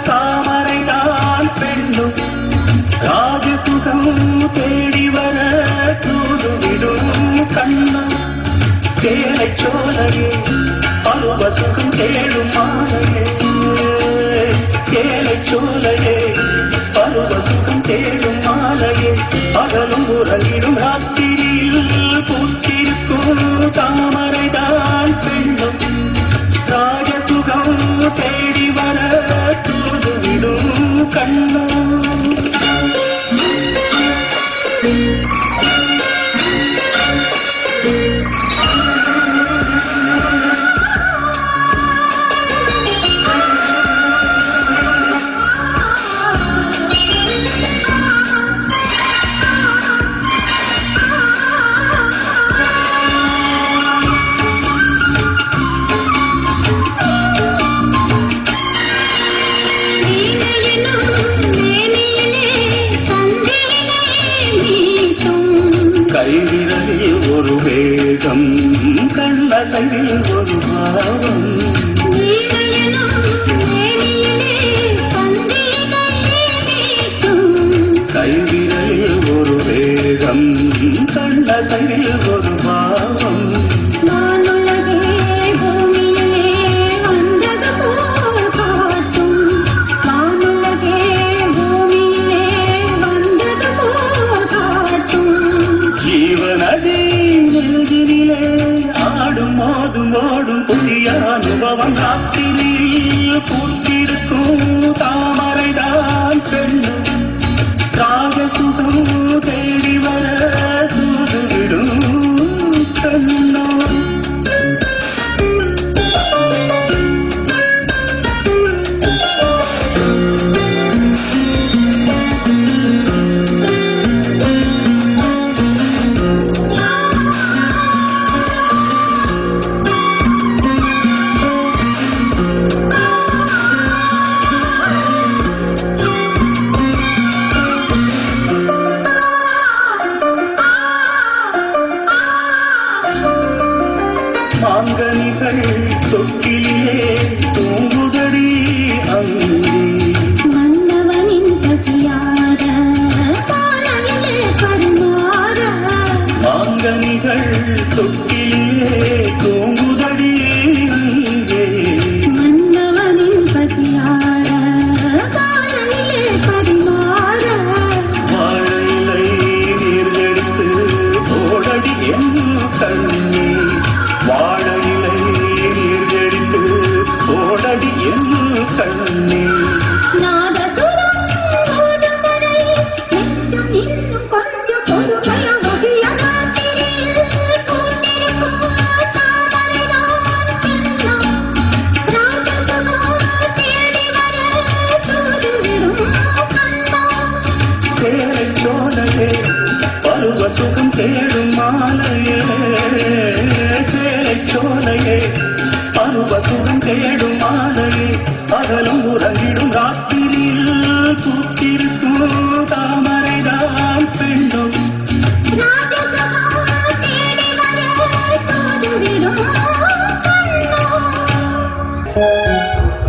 தாமரைதான் பெண்ணும் ராஜசுகம் தேடி வர தூதுவிடும் கண்ணம் சேலை சோலையே பருவசுகம் தேடும் மாலையே சேலை சோலையே பருவசுகம் தேடும் மாலையே பகலும் உறங்கிடும் ராத்திரியில் பூத்திருக்கும் தாமரைதான் பெண்ணும் ராஜசுகம் தேடி வர தூதுவிடும் கண்ணம் கைவிரலில் ஒரு வேகம் கண்ணசையில் ஒரு பாவம் கைவிரலில் ஒரு வேகம் கண்ணசையில் ஒரு பாவம் ஆடும் மோதும் ஓடும் புதிய அனுபவம் ராத்திரியில் பூத்திருக்கும் தாமரைதான் பெண்ணும் ராஜசுகம் தேடி வர தூதுவிடும் கண்ணோ மாங்கனிகள் தொக்கிலே தூங்குதடி அங்கே மன்னவனின் பசியார பாலையிலே பரிமாற மாங்கனிகள் தொக்கிலே தூங்குதடி அங்கே மன்னவனின் பசியார பாலையிலே பரிமாற வாழையிலை நீர்வெடுத்து போடடி என் கண்ணே வாழையிலை நீர்வெடுத்து போடடி என் கண்ணே நாதசுரம் ஓடும் வரை நெஞ்சம் இன்னும் கொஞ்சம் பொறுமைய வசிய ராத்திரியில் பூத்திருக்கும் தாமரைதான் பெண்ணும் ராஜசுகம் தேடி வர தூதுவிடும் கண்ணம் சேலை சோலையே பருவசுகம் தேடும் மாலையே சேலை சோலையே பருவசுகம் தேடும் மாலையே பகலும் உறங்கிடும் ராத்திரியில் பூத்திருக்கும் தாமரை